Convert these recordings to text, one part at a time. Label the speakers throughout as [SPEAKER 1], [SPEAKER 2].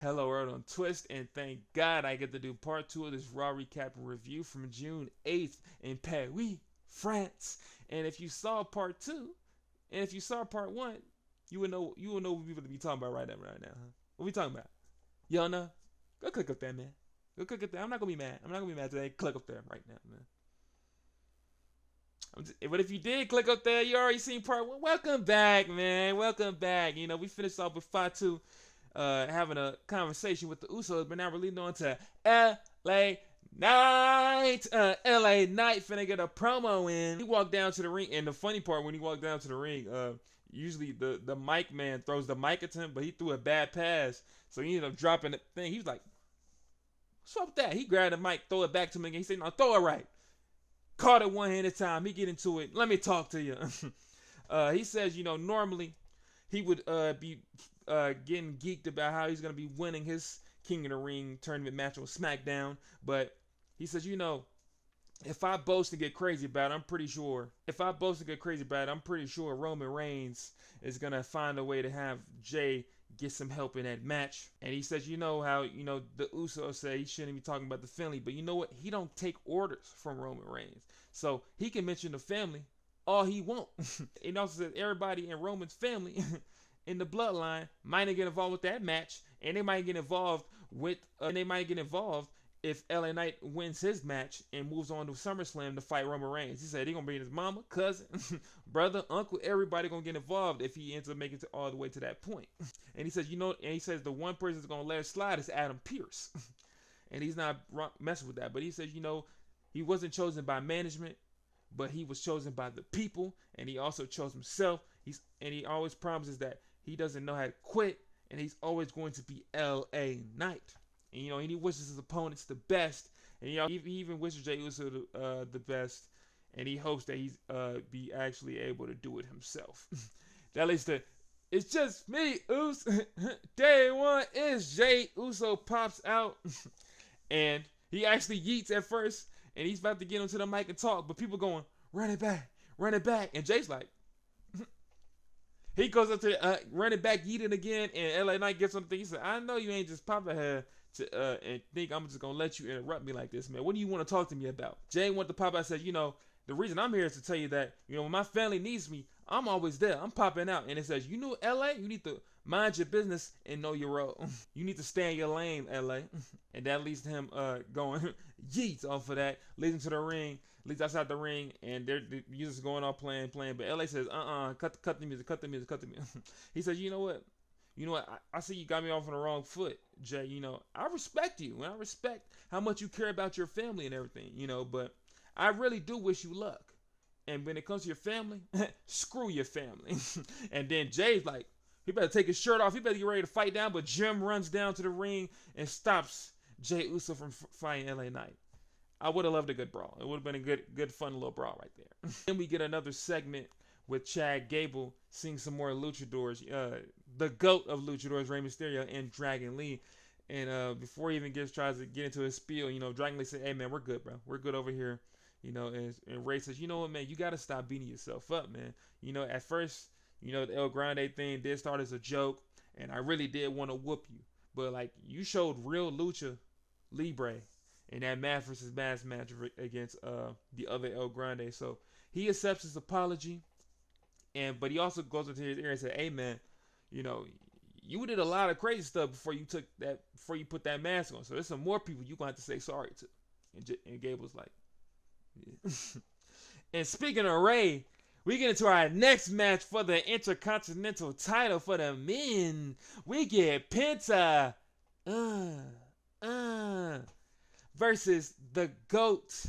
[SPEAKER 1] Hello world on Twist, and thank God I get to do part 2 of this Raw recap and review from June 8th in Paris, France. And if you saw part 2, and if you saw part 1, you will know what we're going to be talking about right now. Huh? What we talking about? You don't know? Go click up there, man. Go click up there. I'm not gonna be mad. I'm not gonna be mad today. Click up there right now, man. But if you did click up there, you already seen part 1. Welcome back, man. Welcome back. We finished off with Fatu having a conversation with the Usos, but now we're leading on to LA Knight. LA Knight finna get a promo in. He walked down to the ring, and the funny part, when he walked down to the ring, usually the mic man throws the mic at him, but he threw a bad pass, so he ended up dropping the thing. He was like, what's up with that? He grabbed the mic, throw it back to him again. He said, no, throw it right. Caught it one hand at a time. He get into it. Let me talk to you. He says, normally he would be getting geeked about how he's going to be winning his King of the Ring tournament match on SmackDown. But he says, if I boast and get crazy about it, I'm pretty sure Roman Reigns is going to find a way to have Jay get some help in that match. And he says, how, the Usos say he shouldn't be talking about the family. But you know what? He don't take orders from Roman Reigns. So he can mention the family all he wants. It also says everybody in Roman's family in the bloodline might get involved with that match, and they might get involved if LA Knight wins his match and moves on to SummerSlam to fight Roman Reigns. He said he gonna bring his mama, cousin, brother, uncle, everybody gonna get involved if he ends up making it all the way to that point. And he says, and he says the one person that's gonna let it slide is Adam Pearce, and he's not messing with that. But he says, he wasn't chosen by management, but he was chosen by the people, and he also chose himself. He always promises that he doesn't know how to quit, and he's always going to be LA Knight. And he wishes his opponents the best, and he even wishes Jey Uso the best, and he hopes that he's be actually able to do it himself. At least it's just me, Uso. Day one is Jey Uso pops out, and he actually yeets at first, and he's about to get onto the mic and talk, but people going, run it back, and Jay's like, he goes up to run it back, yeet it again, and LA Knight gets something. He said, I know you ain't just popping here and think I'm just going to let you interrupt me like this, man. What do you want to talk to me about? Jay went to pop out and said, the reason I'm here is to tell you that, when my family needs me, I'm always there. I'm popping out. And it says, LA, you need to mind your business and know your role. You need to stay in your lane, LA. And that leads to him going yeets off of that, leads him to the ring, leads outside the ring, and the music's going on playing. But LA says, cut the music. He says, you know what? I see you got me off on the wrong foot, Jay. I respect you, and I respect how much you care about your family and everything, but I really do wish you luck. And when it comes to your family, screw your family. And then Jay's like, he better take his shirt off. He better get ready to fight down. But Jim runs down to the ring and stops Jey Uso from fighting LA Knight. I would have loved a good brawl. It would have been a good, fun little brawl right there. Then we get another segment with Chad Gable seeing some more luchadors. The GOAT of luchadors, Rey Mysterio, and Dragon Lee. And before he even tries to get into his spiel, Dragon Lee said, hey, man, we're good, bro. We're good over here. And Rey says, you know what, man, you got to stop beating yourself up, man. At first, the El Grande thing did start as a joke, and I really did want to whoop you. But, you showed real lucha libre in that mask versus mask match against the other El Grande. So he accepts his apology, but he also goes into his ear and said, hey, man, you did a lot of crazy stuff before you put that mask on. So there's some more people you're going to have to say sorry to. And Gable's like, yeah. And speaking of Ray, we get into our next match for the Intercontinental title for the men. We get Penta versus the GOAT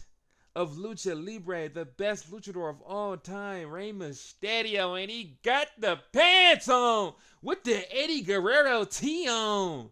[SPEAKER 1] of Lucha Libre, the best luchador of all time, Rey Mysterio, and he got the pants on with the Eddie Guerrero tee on.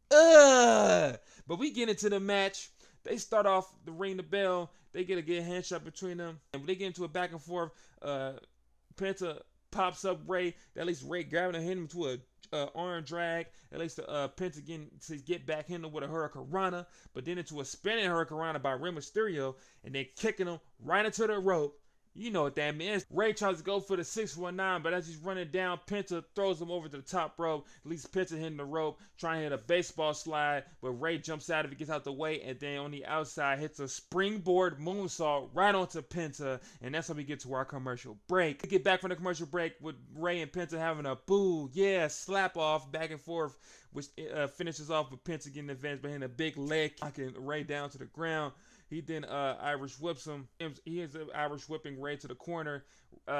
[SPEAKER 1] But we get into the match. They start off the ring the bell. They get a good handshake between them, and they get into a back and forth. Penta pops up Ray. At least Ray grabbing him, hitting him to a arm drag. At least Penta getting to get back into with a hurricanrana, but then into a spinning hurricanrana by Rey Mysterio, and then kicking him right into the rope. You know what that means. Rey tries to go for the 619, but as he's running down, Penta throws him over to the top rope. At least Penta hitting the rope, trying to hit a baseball slide, but Rey jumps out of it, gets out the way, and then on the outside hits a springboard moonsault right onto Penta, and that's how we get to our commercial break. We get back from the commercial break with Rey and Penta having a boo, yeah, slap off back and forth, which finishes off with Penta getting advanced by hitting a big leg, knocking Rey down to the ground. He then Irish whips him. He ends up Irish whipping Rey to the corner.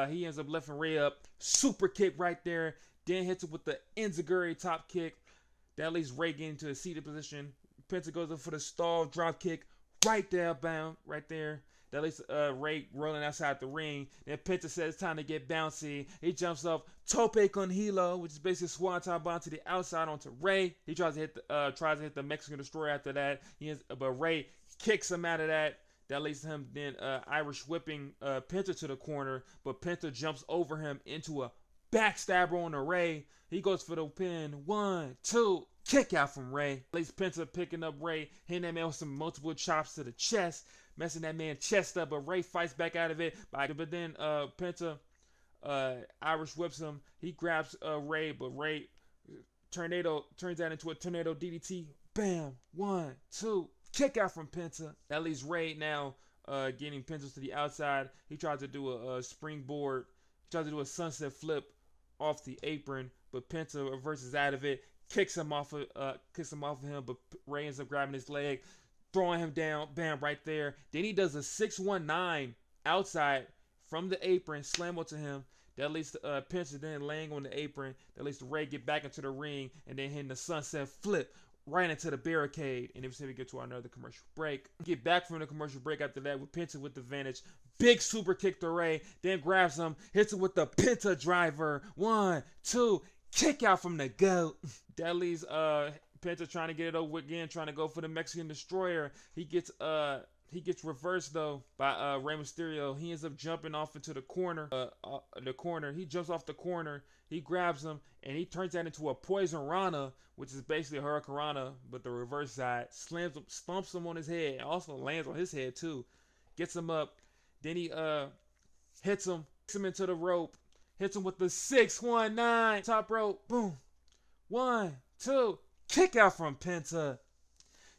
[SPEAKER 1] He ends up lifting Rey up. Super kick right there. Then hits him with the Enziguri top kick. That leaves Rey getting into a seated position. Penta goes up for the stall drop kick. Right there, bound. Right there. That leaves Rey rolling outside the ring. Then Penta says it's time to get bouncy. He jumps up. Tope con hilo, which is basically swanton bomb to the outside onto Rey. He tries to hit the Mexican Destroyer after that. But Rey kicks him out of that. That leads to him then Irish whipping Penta to the corner, but Penta jumps over him into a backstabber on the Rey. He goes for the pin. 1, 2, kick out from Rey. At least Penta picking up Rey, hitting that man with some multiple chops to the chest, messing that man chest up, but Rey fights back out of it. But then Penta Irish whips him. He grabs Rey, but Rey turns that into a tornado DDT. Bam. 1, 2. Kick out from Penta. That leaves Rey now getting Penta to the outside. He tries to do a springboard. He tries to do a sunset flip off the apron, but Penta reverses out of it, kicks him off of him, but Rey ends up grabbing his leg, throwing him down, bam, right there. Then he does a 619 outside from the apron, slam onto him. That leads to Penta then laying on the apron. That leads to Rey get back into the ring and then hitting the sunset flip right into the barricade. And then we get to another commercial break. Get back from the commercial break after that with Penta with the advantage. Big super kick to Rey, then grabs him, hits him with the Penta driver. 1, 2, kick out from the goat. That leaves Penta trying to get it over again, trying to go for the Mexican Destroyer. He gets reversed though by Rey Mysterio. He ends up jumping off into the corner. He jumps off the corner. He grabs him and he turns that into a Poison Rana, which is basically a Hurricane Rana, but the reverse side. Stomps him on his head. Also lands on his head too. Gets him up. Then he hits him into the rope. Hits him with the 619 top rope. Boom. 1, 2. Kick out from Penta.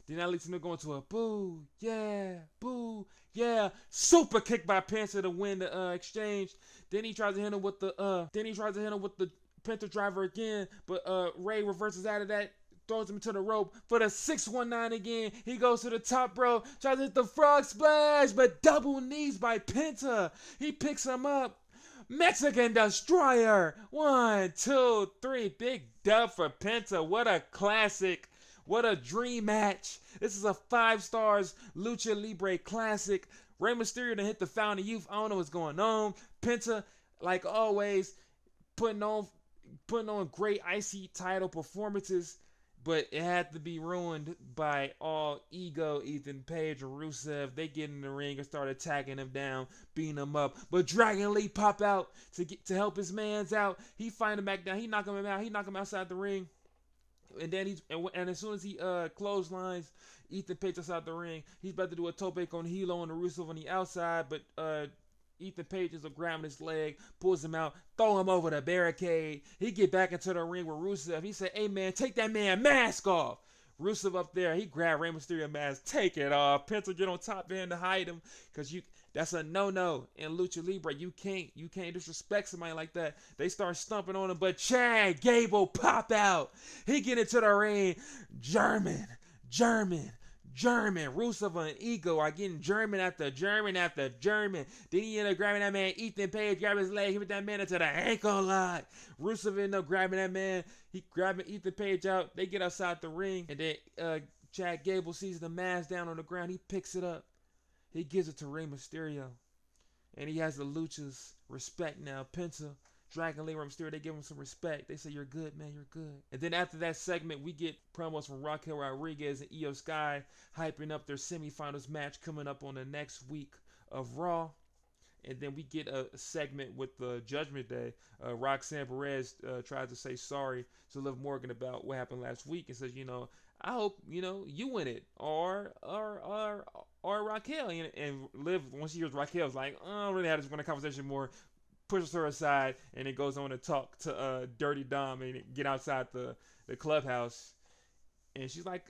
[SPEAKER 1] Then that leads him to go into a boo, yeah, super kick by Penta to win the exchange. Then he tries to hit him with the Penta driver again, but Rey reverses out of that, throws him into the rope for the 619 again. He goes to the top rope, tries to hit the frog splash, but double knees by Penta. He picks him up. Mexican Destroyer. 1, 2, 3. Big dub for Penta. What a classic. What a dream match. This is a 5 stars Lucha Libre classic. Rey Mysterio to hit the Fountain of Youth. I don't know what's going on. Penta, like always, putting on great IC title performances, but it had to be ruined by all ego. Ethan Page and Rusev, they get in the ring and start attacking him down, beating him up. But Dragon Lee pop out to help his mans out. He find him back down. He knock him out. He knock him outside the ring. And then as soon as he clotheslines Ethan Page outside the ring, he's about to do a tope con hilo on the Rusev on the outside, but Ethan Page is grabbing his leg, pulls him out, throw him over the barricade. He get back into the ring with Rusev. He said, "Hey man, take that man mask off." Rusev up there, he grabbed Rey Mysterio mask, take it off. Penta get on top end to hide him, cause that's a no-no in Lucha Libre. You can't disrespect somebody like that. They start stumping on him, but Chad Gable pop out. He get into the ring. German. Rusev and Ego are getting German after German after German. Then he ended up grabbing that man, Ethan Page, grab his leg, hit that man into the ankle lock. Rusev ended up grabbing that man. He grabbing Ethan Page out. They get outside the ring, and then Chad Gable sees the mask down on the ground. He picks it up. He gives it to Rey Mysterio. And he has the Lucha's respect now. Penta, Dragon Lee, Rey Mysterio, they give him some respect. They say, "You're good, man, you're good." And then after that segment, we get promos from Raquel Rodriguez and Io Sky hyping up their semifinals match coming up on the next week of Raw. And then we get a segment with the Judgment Day. Roxanne Perez tries to say sorry to Liv Morgan about what happened last week and says, I hope, you win it. Or or Raquel. And Liv, once she hears Raquel's like, I don't really have this kind of conversation more, pushes her aside, and it goes on to talk to Dirty Dom and get outside the clubhouse. And she's like,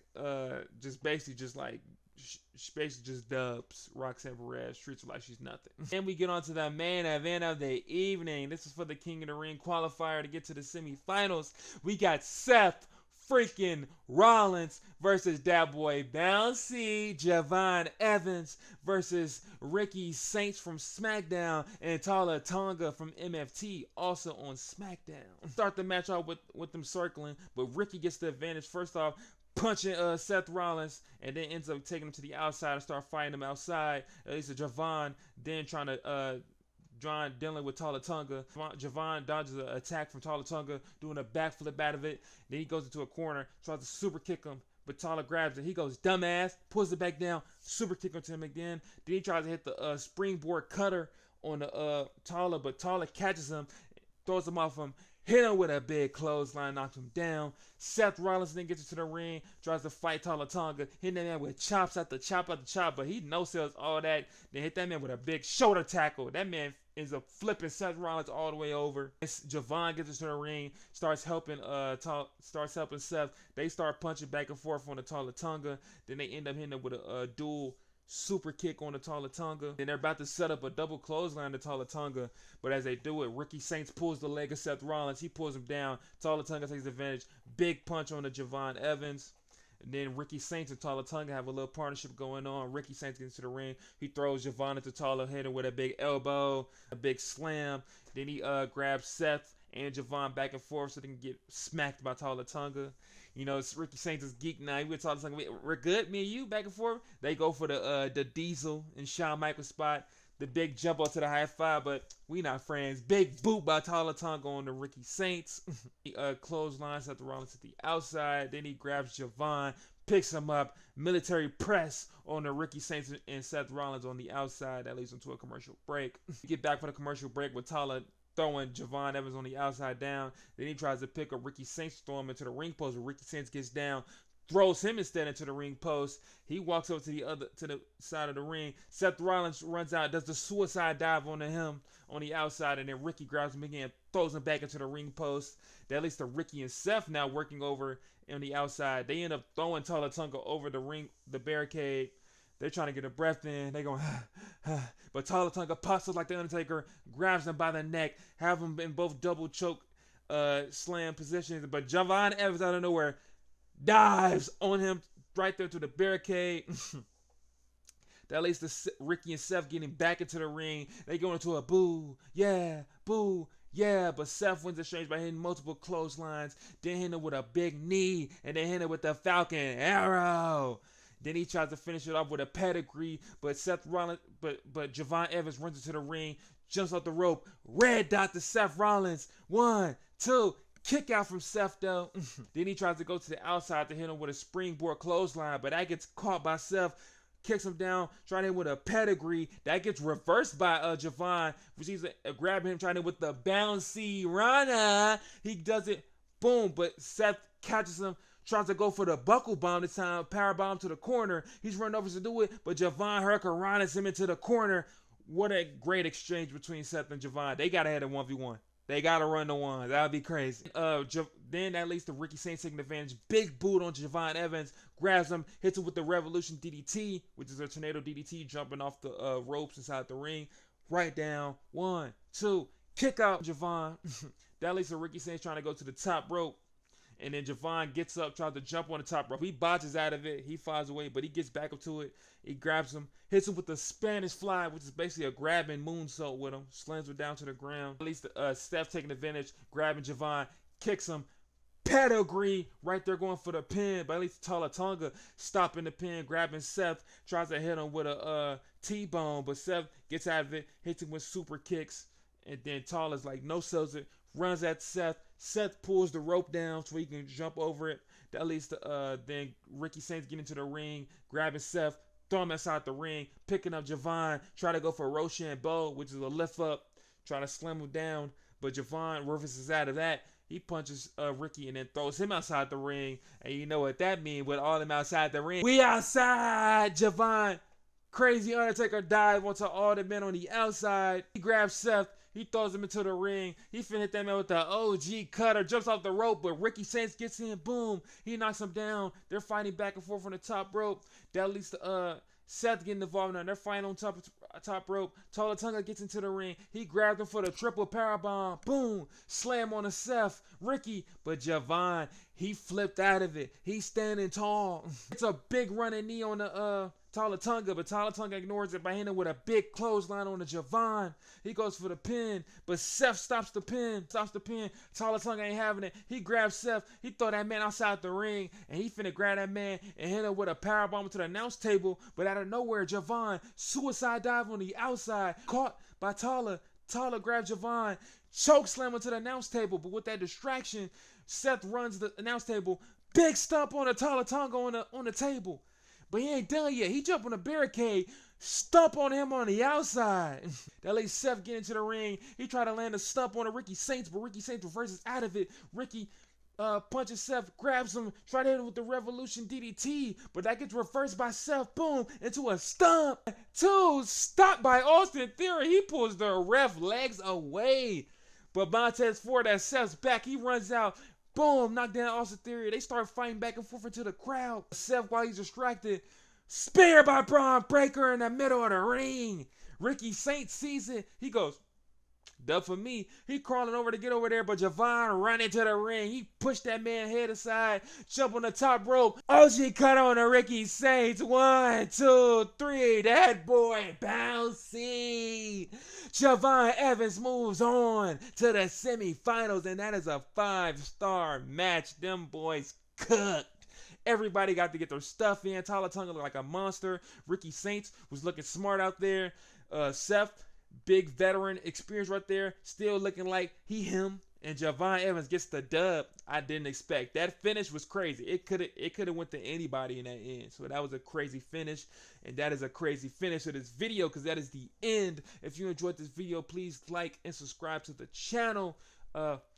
[SPEAKER 1] just basically just like, she basically just dubs Roxanne Perez, treats her like she's nothing. Then we get on to the main event of the evening. This is for the King of the Ring qualifier to get to the semifinals. We got Seth freaking Rollins versus that boy Bouncy Jevon Evans versus Ricky Saints from SmackDown and Tala Tonga from MFT, also on SmackDown. Start the match off with them circling, but Ricky gets the advantage first off, punching Seth Rollins, and then ends up taking him to the outside and start fighting him outside. At least Jevon then trying to John dealing with Tala Tonga. Jevon dodges an attack from Tala Tonga, doing a backflip out of it. Then he goes into a corner, tries to super kick him, but Tala grabs it. He goes dumbass, pulls it back down, super kick him to him again. Then he tries to hit the springboard cutter on the Tala, but Tala catches him, throws him off him, hit him with a big clothesline, knocks him down. Seth Rollins then gets into the ring, tries to fight Tala Tonga, hitting that man with chops after chop after chop, but he no-sells all that. Then hit that man with a big shoulder tackle. That man ends up flipping Seth Rollins all the way over. Jevon gets into the ring, starts helping Seth. They start punching back and forth on the Tala Tonga. Then they end up hitting him with a dual super kick on the Tala Tonga. Then they're about to set up a double clothesline to Tala Tonga, but as they do it, Ricky Saints pulls the leg of Seth Rollins. He pulls him down. Tala Tonga takes advantage. Big punch on the Jevon Evans. And then Ricky Saints and Tala Tonga have a little partnership going on. Ricky Saints gets into the ring. He throws Jevon into Tala, hitting him with a big elbow, a big slam. Then he grabs Seth and Jevon back and forth so they can get smacked by Tala Tonga. You know, Ricky Saints is geek now. He with Tala Tonga, we're good, me and you, back and forth. They go for the Diesel and Shawn Michaels spot. The big jump up to the high five, but we not friends. Big boot by Tala Tonga on the Ricky Saints. He clotheslines Seth Rollins at the outside. Then he grabs Jevon, picks him up. Military press on the Ricky Saints and Seth Rollins on the outside. That leads into a commercial break. We get back for the commercial break with Tala throwing Jevon Evans on the outside down. Then he tries to pick up Ricky Saints, throw him into the ring post. Ricky Saints gets down, throws him instead into the ring post. He walks over to the side of the ring. Seth Rollins runs out, does the suicide dive onto him on the outside, and then Ricky grabs him again, throws him back into the ring post. That leads to Ricky and Seth now working over on the outside. They end up throwing Tala Tonga over the barricade. They're trying to get a breath in. They going, but Tala Tonga pops up like the Undertaker, grabs him by the neck, have him in both double choke slam positions. But Jevon Evans out of nowhere dives on him right there to the barricade. That leads to Ricky and Seth getting back into the ring. They go into a boo, yeah, but Seth wins the exchange by hitting multiple clotheslines, then hitting him with a big knee, and then hitting him with the Falcon Arrow. Then he tries to finish it off with a pedigree, but Jevon Evans runs into the ring, jumps off the rope, red dot to Seth Rollins. 1, 2, kick out from Seth though. Then he tries to go to the outside to hit him with a springboard clothesline, but that gets caught by Seth, kicks him down, trying to hit with a pedigree. That gets reversed by Jevon, which he's grabbing him, trying to hit with the bouncy runner. He does it, boom, but Seth catches him, tries to go for the buckle bomb this time, power bomb to the corner. He's running over to do it, but Jevon hurricanranas him into the corner. What a great exchange between Seth and Jevon. They got to have a 1v1. They got to run the one. That would be crazy. Then that leads to Ricky Saints taking advantage. Big boot on Jevon Evans. Grabs him, hits him with the Revolution DDT, which is a tornado DDT, jumping off the ropes inside the ring. Right down. 1, 2. Kick out Jevon. That leads to Ricky Saints trying to go to the top rope. And then Jevon gets up, tries to jump on the top rope. He botches out of it. He flies away, but he gets back up to it. He grabs him, hits him with the Spanish fly, which is basically a grabbing moonsault with him. Slams him down to the ground. At least Steph taking advantage, grabbing Jevon, kicks him. Pedigree right there going for the pin. But at least Tala Tonga stopping the pin, grabbing Seth, tries to hit him with a T-bone. But Seth gets out of it, hits him with super kicks. And then Tala's like, no sells it, runs at Seth. Seth pulls the rope down so he can jump over it. That leads to then Ricky Saints get into the ring, grabbing Seth, throw him outside the ring, picking up Jevon, try to go for a Rochambeau, which is a lift up, trying to slam him down. But Jevon reverses out of that. He punches Ricky and then throws him outside the ring. And you know what that means with all them outside the ring. We outside! Jevon Crazy Undertaker dive onto all the men on the outside. He grabs Seth. He throws him into the ring. He finna hit that man with the OG cutter. Jumps off the rope, but Ricky Saints gets in. Boom. He knocks him down. They're fighting back and forth on the top rope. That leads to Seth getting involved now. They're fighting on top rope. Tala Tonga gets into the ring. He grabbed him for the triple powerbomb. Boom. Slam on the Seth. Ricky. But Jevon, he flipped out of it. He's standing tall. It's a big running knee on the Tala Tonga, but Tala Tonga ignores it by hitting with a big clothesline on the Jevon. He goes for the pin, but Seth stops the pin. Tala Tonga ain't having it. He grabs Seth. He throw that man outside the ring, and he finna grab that man and hit him with a powerbomb to the announce table. But out of nowhere, Jevon suicide dive on the outside, caught by Tala. Tala grabs Jevon, choke slam him to the announce table. But with that distraction, Seth runs the announce table. Big stomp on the Tala Tonga on the table. But he ain't done yet. He jumped on the barricade, stump on him on the outside. That lets Seth get into the ring. He tried to land a stump on a Ricky Saints, but Ricky Saints reverses out of it. Ricky punches Seth, grabs him, try to hit him with the Revolution DDT, but that gets reversed by Seth. Boom, into a stump. 2, stopped by Austin Theory. He pulls the ref legs away. But Montez Ford at Seth's back. He runs out. Boom, knock down Austin Theory. They start fighting back and forth into the crowd. Seth, while he's distracted, spear by Braun Breaker in the middle of the ring. Ricky Saints sees it. He goes, dub for me. He crawling over to get over there, but Jevon ran into the ring. He pushed that man head aside, jump on the top rope. OG cut on the Ricky Saints. 1, 2, 3. That boy bouncy. Jevon Evans moves on to the semifinals, and that is a 5-star match. Them boys cooked. Everybody got to get their stuff in. Tala Tonga looked like a monster. Ricky Saints was looking smart out there. Seth, big veteran experience right there, still looking like him. And Jevon Evans gets the dub. I didn't expect. That finish was crazy. It could have went to anybody in that end. So that was a crazy finish. And that is a crazy finish of this video, because that is the end. If you enjoyed this video, please like and subscribe to the channel.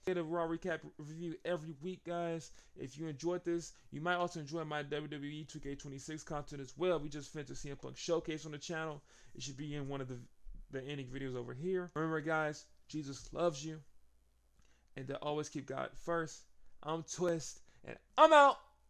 [SPEAKER 1] Get a Raw recap review every week, guys. If you enjoyed this, you might also enjoy my WWE 2K26 content as well. We just finished a CM Punk showcase on the channel. It should be in one of the ending videos over here. Remember, guys, Jesus loves you. And to always keep God first. I'm Twist, and I'm out.